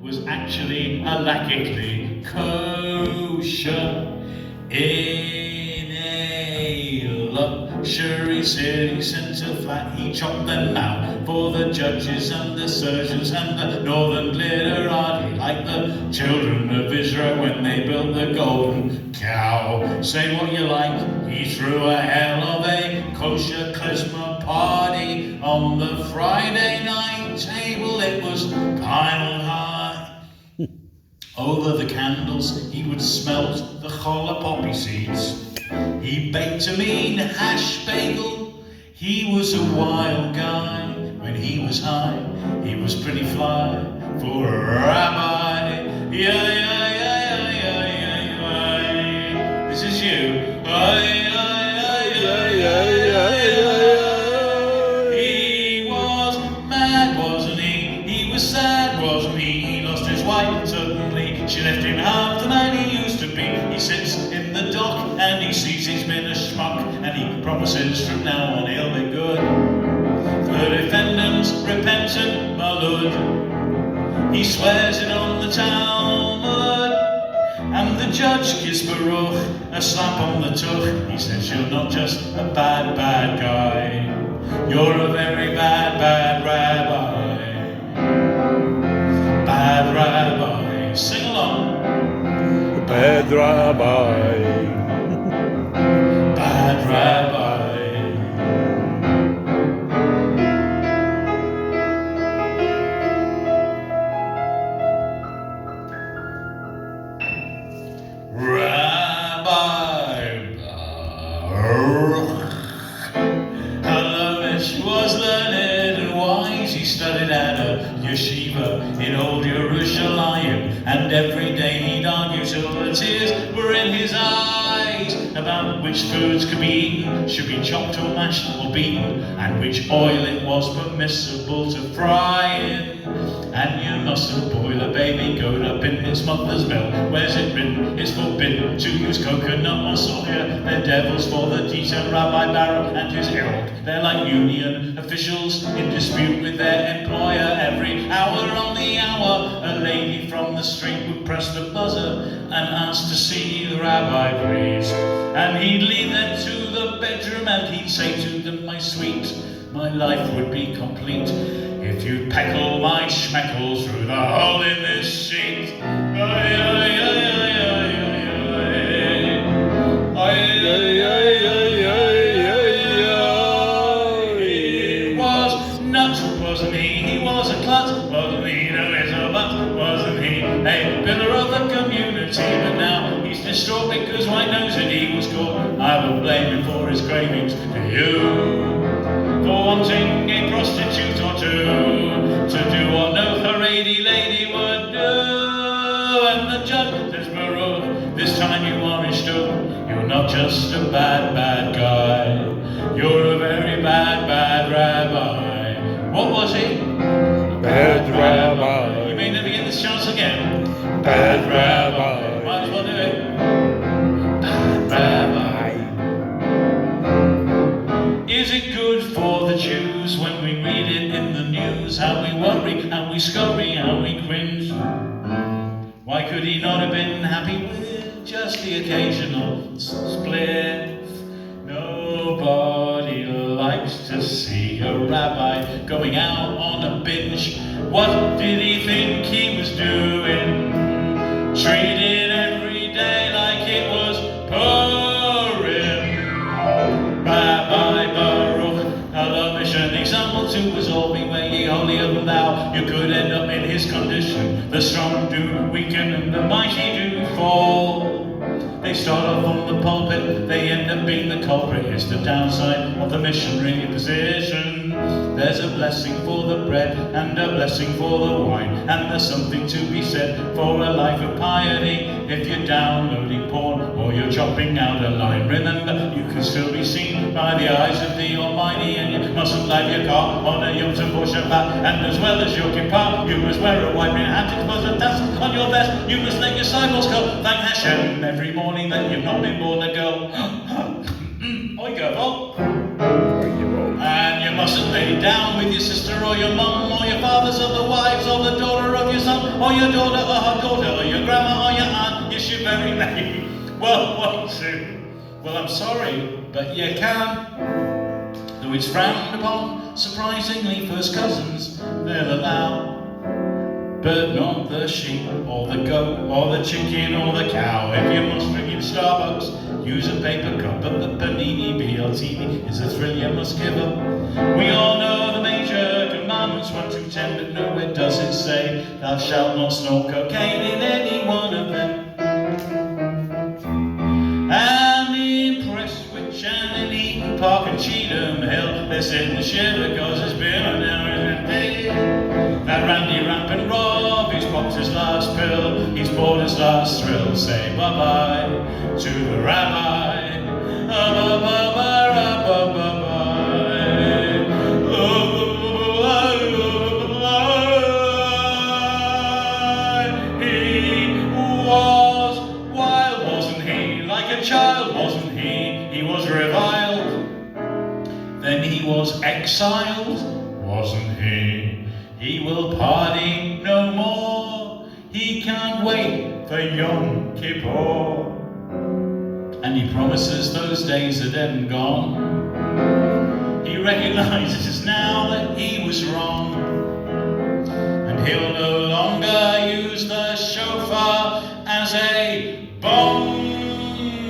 was actually halakhically kosher. In a luxury city centre flat, he chopped them out for the judges and the surgeons and the northern glitterati, like the children of Israel when they built the golden cow. Say what you like, he threw a hell of a kosher klezmer party on the Friday night table. It was piled high. Over the candles he would smelt the challah poppy seeds. He baked a mean hash bagel. He was a wild guy. When he was high, he was pretty fly for a rabbi. Yeah, yeah, yeah, yeah, yeah, yeah, yeah. This is you. Yeah, yeah, yeah, yeah, yeah, yeah. He was mad, wasn't he? He was sad, wasn't he? He lost his wife suddenly. She left him half the man he used to be. He sits in the dock and he sees he's been a schmuck, and he promises from now on he'll be good. The defendant's repentant malud. He swears it on the Talmud, and the judge gives Baruch a slap on the tuch. He says, you're not just a bad, bad guy, you're a very bad, bad rabbi. Bad rabbi. Sing along. Bad rabbi. Bad rabbi. Rabbi Baruch Halamesh was learned and wise. He studied at a yeshiva in old Yerushalayim, and every day he'd argue till the tears were in his eyes about which foods could be eaten, should be chopped or mashed or beaten, and which oil it was permissible to fry in. And you mustn't boil a baby goat up in its mother's milk. Where's it written? It's forbidden to use coconut or soya. They're devils for the teacher, Rabbi Baruch and his ilk. They're like union officials in dispute with their employer. Every hour on the hour, a lady from the street would press the buzzer and ask to see the rabbi, please. And he'd lead them to the bedroom and he'd say to them, my sweet, my life would be complete if you'd peckle my schmeckle through the hole in this sheet. It was nuts, wasn't he? He was a klutz, wasn't he? No, it's a butt, wasn't he? A pillar of the community, but now he's distraught because white nose and he was caught. I will blame him for his cravings to you, for wanting a prostitute or two, to do what no Haredi lady would do. And the judge says, Baruch, this time you are instructed. You're not just a bad, bad guy, you're a very bad, bad rabbi. What was he? Bad rabbi. You may never get this chance again. Bad rabbi. Might as well do it. Bad rabbi. Is it good for the Jews when we read it in the news? How we worry, how we scurry, how we cringe. Why could he not have been happy with just the occasional split? Nobody likes to see a rabbi going out on a binge. What did he think he was doing? Treated every day like it was Purim. Rabbi Baruch Halamesh, an example to us all, be way ye holier than thou. You could end up in his condition. The strong do weaken and the mighty do fall. They start off on the pulpit, they end up being the culprit. It's the downside of the missionary position. There's a blessing for the bread and a blessing for the wine, and there's something to be said for a life of piety. If you're downloading porn or you're chopping out a line, remember you can still be seen by the eyes of the Almighty, and you mustn't drive your car on a Yom Tov or Shabbat. And as well as your kippah, you must wear a white hat, you must have tassels on your vest, you must let your sidewalls go. Thank Hashem every morning that you've not been born a girl. Oigo, and you mustn't lay down with your sister or your mum or your fathers or the wives or the daughter of your son son, or your daughter, or her daughter, or your grandma, or your aunt, yes, your very name. Well, what to? Well, I'm sorry, but you can. Though it's frowned upon, surprisingly, first cousins, they'll allow. But not the sheep, or the goat, or the chicken, or the cow. If you must drink in Starbucks, use a paper cup. But the panini BLT is a thrill you must give up. We all know the major commandments, 1 to 10, but nowhere does it say thou shalt not snort cocaine in any one of them. I'm impressed with Channing Park and Cheatham Hill. They're sitting the shiver because it's been an hour and a day. That Randy Rampant Rob, he's popped his last pill, he's bought his last thrill. Say bye-bye to the rabbi. Bye-bye, He was wild, wasn't he? Like a child, wasn't he? He was reviled. Then he was exiled, wasn't he? He will party no more. He can't wait for Yom Kippur. And he promises those days are dead and gone. He recognizes now that he was wrong. And he'll no longer use the shofar as a bong.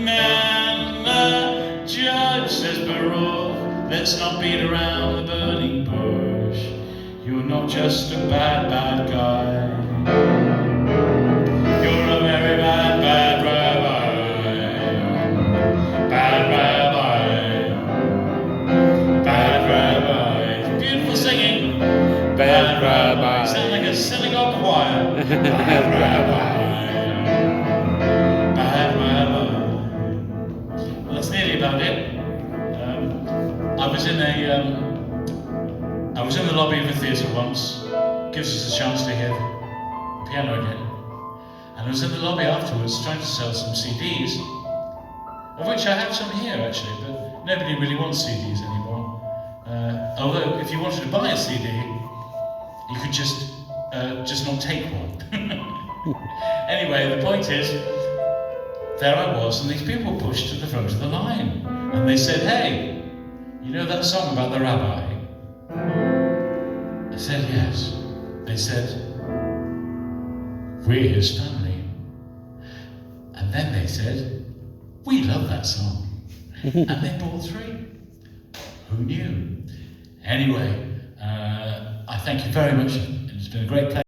And the judge says, Baruch, let's not beat around the burning bush. You're not just a bad, bad guy. You're a very bad, bad rabbi. Bad rabbi. Bad rabbi. Beautiful singing. Bad rabbi. You sound like a synagogue choir. Bad rabbi. Bad rabbi. Well, that's nearly about it. I was in the lobby of a theatre once. Gives us a chance to hear the piano again. And I was in the lobby afterwards trying to sell some CDs, of which I have some here actually, but nobody really wants CDs anymore. Although if you wanted to buy a CD, you could just not take one. Anyway, the point is, there I was, and these people pushed to the front of the line, and they said, "Hey, you know that song about the rabbi?" I said, "Yes." They said, "We're his family." And then they said, "We love that song." And they bought 3. Who knew? Anyway, I thank you very much. It's been a great pleasure.